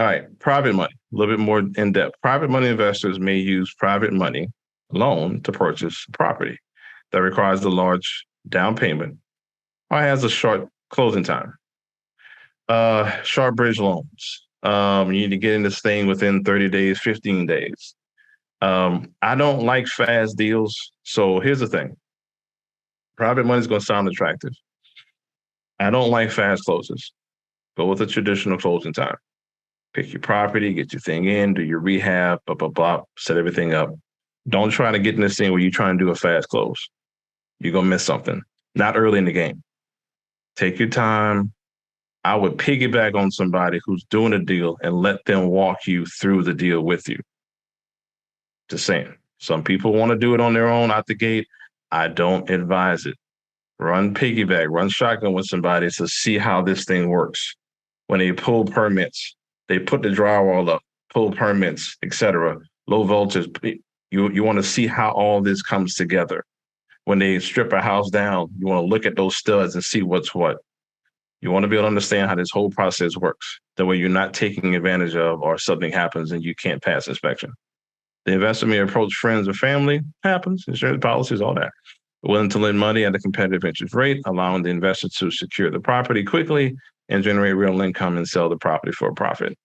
All right, private money, a little bit more in depth. Private money investors may use private money loan to purchase property that requires a large down payment or has a short closing time. Short bridge loans. You need to get in this thing within 30 days, 15 days. I don't like fast deals. So here's the thing. Private money is going to sound attractive. I don't like fast closes. Go with a traditional closing time. Pick your property, get your thing in, do your rehab, blah, blah, blah, set everything up. Don't try to get in this thing where you're trying to do a fast close. You're going to miss something. Not early in the game. Take your time. I would piggyback on somebody who's doing a deal and let them walk you through the deal with you. Just saying. Some people want to do it on their own out the gate. I don't advise it. Run piggyback, run shotgun with somebody to see how this thing works. When they pull permits, they put the drywall up, pull permits, etc. Low voltage. You want to see how all this comes together. When they strip a house down, you want to look at those studs and see what's what. You want to be able to understand how this whole process works. That way you're not taking advantage of or something happens and you can't pass inspection. The investor may approach friends or family, happens, insurance policies, all that. Willing to lend money at a competitive interest rate, allowing the investor to secure the property quickly and generate real income and sell the property for a profit.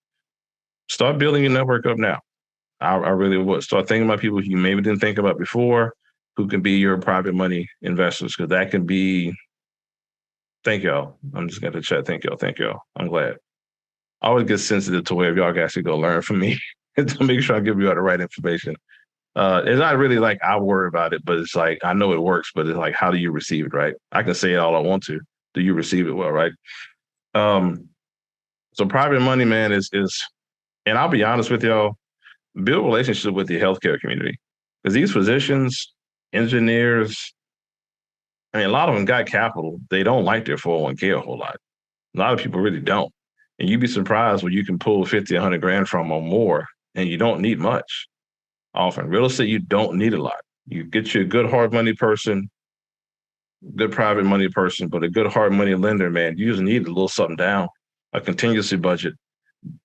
Start building your network up now. I really would. Start thinking about people you maybe didn't think about before who can be your private money investors, because that can be. Thank y'all. I'm just going to chat. Thank y'all. Thank y'all. I'm glad. I always get sensitive to where y'all can actually go learn from me to make sure I give you all the right information. It's not really like I worry about it, but it's like I know it works, but it's like, how do you receive it, right? I can say it all I want to. Do you receive it well, right? Um, so private money, man, is and I'll be honest with y'all, build relationship with the healthcare community. Because these physicians, engineers, I mean, a lot of them got capital. They don't like their 401k a whole lot. A lot of people really don't. And you'd be surprised when you can pull 50, 100 grand from or more, and you don't need much. Often, real estate, you don't need a lot. You get you a good hard money person, good private money person, but a good hard money lender, man, you just need a little something down, a contingency budget.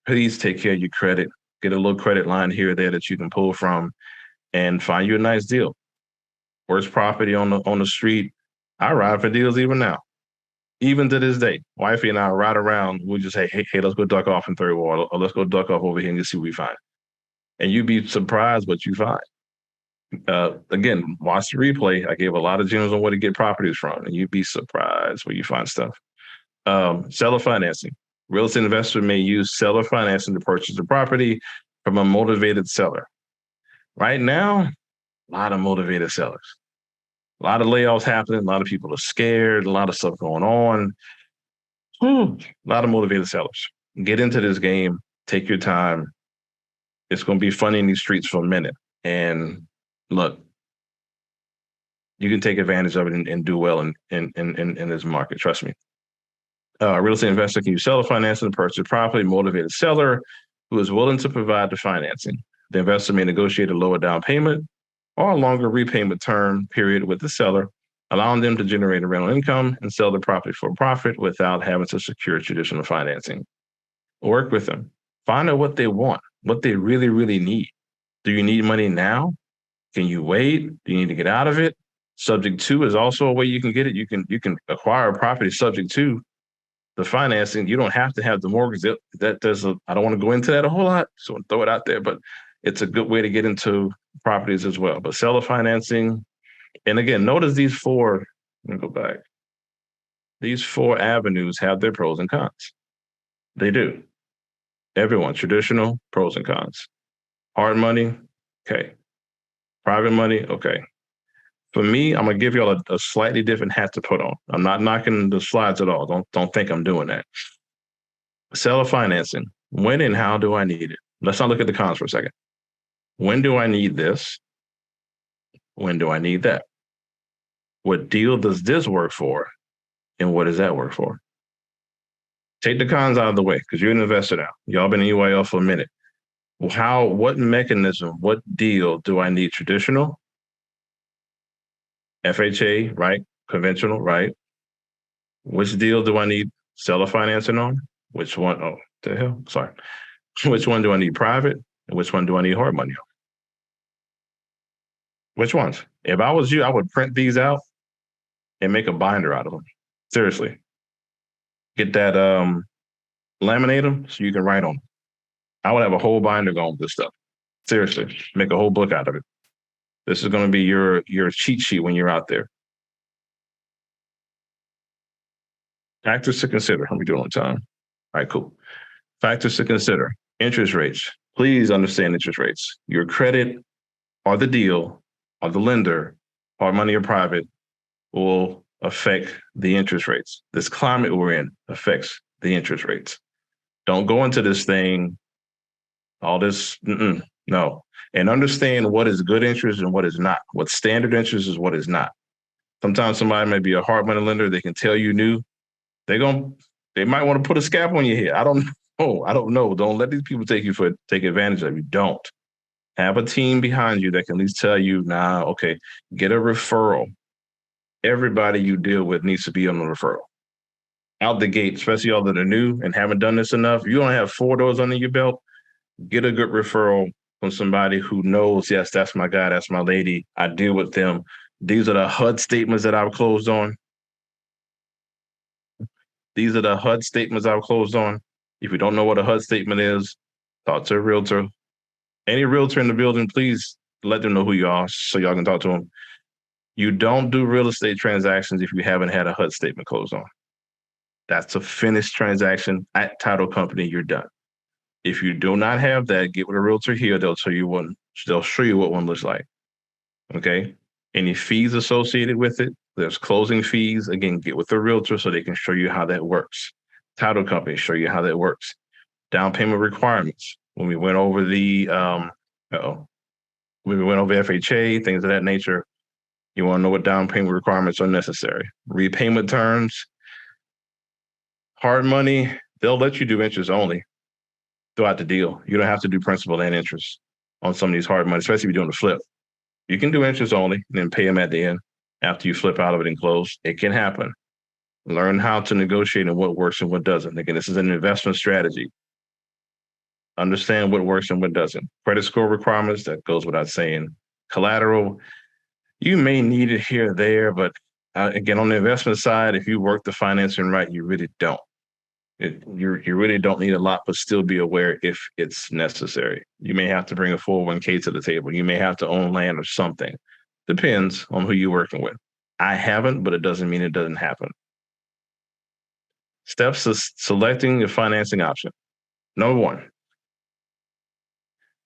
Please take care of your credit. Get a little credit line here or there that you can pull from and find you a nice deal. Worst property on the street. I ride for deals even now. Even to this day, wifey and I ride around. We just say, hey, let's go duck off in third ward, or let's go duck off over here and just see what we find. And you'd be surprised what you find. Again, watch the replay. I gave a lot of gems on where to get properties from, and you'd be surprised where you find stuff. Seller financing. Real estate investor may use seller financing to purchase a property from a motivated seller. Right now, a lot of motivated sellers. A lot of layoffs happening. A lot of people are scared. A lot of stuff going on. A lot of motivated sellers. Get into this game. Take your time. It's going to be funny in these streets for a minute. And look, you can take advantage of it and do well in this market. Trust me. A real estate investor can use seller financing to purchase a property, motivated seller who is willing to provide the financing. The investor may negotiate a lower down payment or a longer repayment term period with the seller, allowing them to generate a rental income and sell the property for a profit without having to secure traditional financing. Work with them. Find out what they want, what they really, really need. Do you need money now? Can you wait? Do you need to get out of it? Subject to is also a way you can get it. You can acquire a property subject to the financing. You don't have to have the mortgage. I don't want to go into that a whole lot, so I'll throw it out there, but it's a good way to get into properties as well. But seller financing, and again, notice these four. Let me go back. These four avenues have their pros and cons. They do. Everyone, traditional, pros and cons. Hard money, okay. Private money, okay. For me, I'm gonna give y'all a slightly different hat to put on. I'm not knocking the slides at all. Don't think I'm doing that. Seller financing. When and how do I need it? Let's not look at the cons for a second. When do I need this? When do I need that? What deal does this work for? And what does that work for? Take the cons out of the way because you're an investor now. Y'all been in EYL for a minute. What mechanism, what deal do I need? Traditional? FHA, right? Conventional, right? Which deal do I need seller financing on? Which one? Oh, the hell? Sorry. Which one do I need private? And which one do I need hard money on? Which ones? If I was you, I would print these out and make a binder out of them. Seriously. Get that, laminate them so you can write on them. I would have a whole binder going with this stuff. Seriously. Make a whole book out of it. This is going to be your cheat sheet when you're out there. Factors to consider. How we doing on time? All right, cool. Factors to consider. Interest rates. Please understand interest rates. Your credit or the deal or the lender, hard money or private, will affect the interest rates. This climate we're in affects the interest rates. Don't go into this thing, all this, no. And understand what is good interest and what is not. What standard interest is, what is not. Sometimes somebody may be a hard money lender. They can tell you new. They might want to put a scalp on your head. I don't know. I don't know. Don't let these people take advantage of you. Don't. Have a team behind you that can at least tell you, nah, okay, get a referral. Everybody you deal with needs to be on the referral. Out the gate, especially y'all that are new and haven't done this enough. You only have 4 doors under your belt. Get a good referral from somebody who knows, yes, that's my guy, that's my lady. I deal with them. These are the HUD statements that I've closed on. These are the HUD statements I've closed on. If you don't know what a HUD statement is, talk to a realtor. Any realtor in the building, please let them know who you are so y'all can talk to them. You don't do real estate transactions if you haven't had a HUD statement closed on. That's a finished transaction at title company. You're done. If you do not have that, get with a realtor here. They'll tell you one. They'll show you what one looks like. Okay. Any fees associated with it? There's closing fees. Again, get with the realtor so they can show you how that works. Title companies show you how that works. Down payment requirements. When we went over the when we went over FHA, things of that nature, you want to know what down payment requirements are necessary. Repayment terms, hard money, they'll let you do interest only throughout the deal. You don't have to do principal and interest on some of these hard money, especially if you're doing the flip. You can do interest only and then pay them at the end after you flip out of it and close. It can happen. Learn how to negotiate and what works and what doesn't. Again, this is an investment strategy. Understand what works and what doesn't. Credit score requirements, that goes without saying. Collateral, you may need it here or there, but again, on the investment side, if you work the financing right, you really don't. You really don't need a lot, but still be aware if it's necessary. You may have to bring a 401k to the table. You may have to own land or something. Depends on who you're working with. I haven't, but it doesn't mean it doesn't happen. Steps to selecting your financing option. Number 1,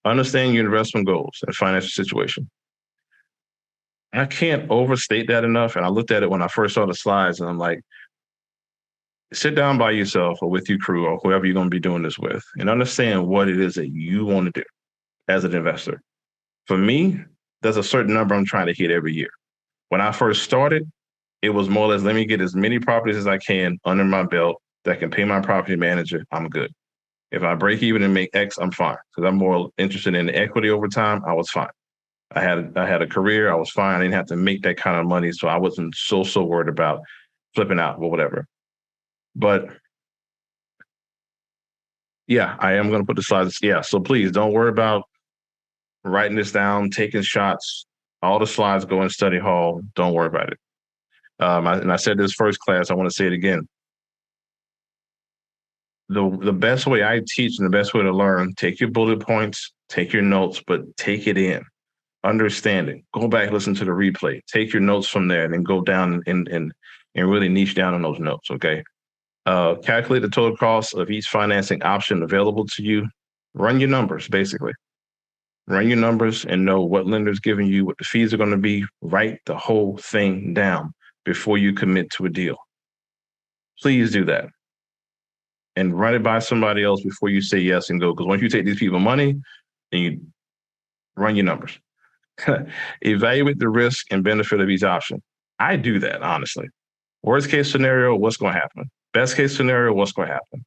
understand your investment goals and financial situation. I can't overstate that enough. And I looked at it when I first saw the slides and I'm like, sit down by yourself or with your crew or whoever you're going to be doing this with and understand what it is that you want to do as an investor. For me, there's a certain number I'm trying to hit every year. When I first started, it was more or less, let me get as many properties as I can under my belt that can pay my property manager. I'm good. If I break even and make X, I'm fine. Because I'm more interested in the equity over time. I was fine. I had a career. I was fine. I didn't have to make that kind of money. So I wasn't so worried about flipping out or whatever. But yeah, I am going to put the slides. Yeah. So please don't worry about writing this down, taking shots. All the slides go in study hall. Don't worry about it. And I said this first class, I want to say it again. The best way I teach and the best way to learn, take your bullet points, take your notes, but take it in. Understand it. Go back, listen to the replay. Take your notes from there and then go down and really niche down on those notes, okay? Calculate the total cost of each financing option available to you. Run your numbers, basically. Run your numbers and know what lender's giving you, what the fees are going to be. Write the whole thing down before you commit to a deal. Please do that. And run it by somebody else before you say yes and go. Because once you take these people money, then you run your numbers. Evaluate the risk and benefit of each option. I do that, honestly. Worst case scenario, what's going to happen? Best case scenario, what's going to happen?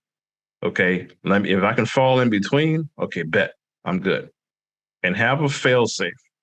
Okay, if I can fall in between, okay, bet, I'm good. And have a fail safe.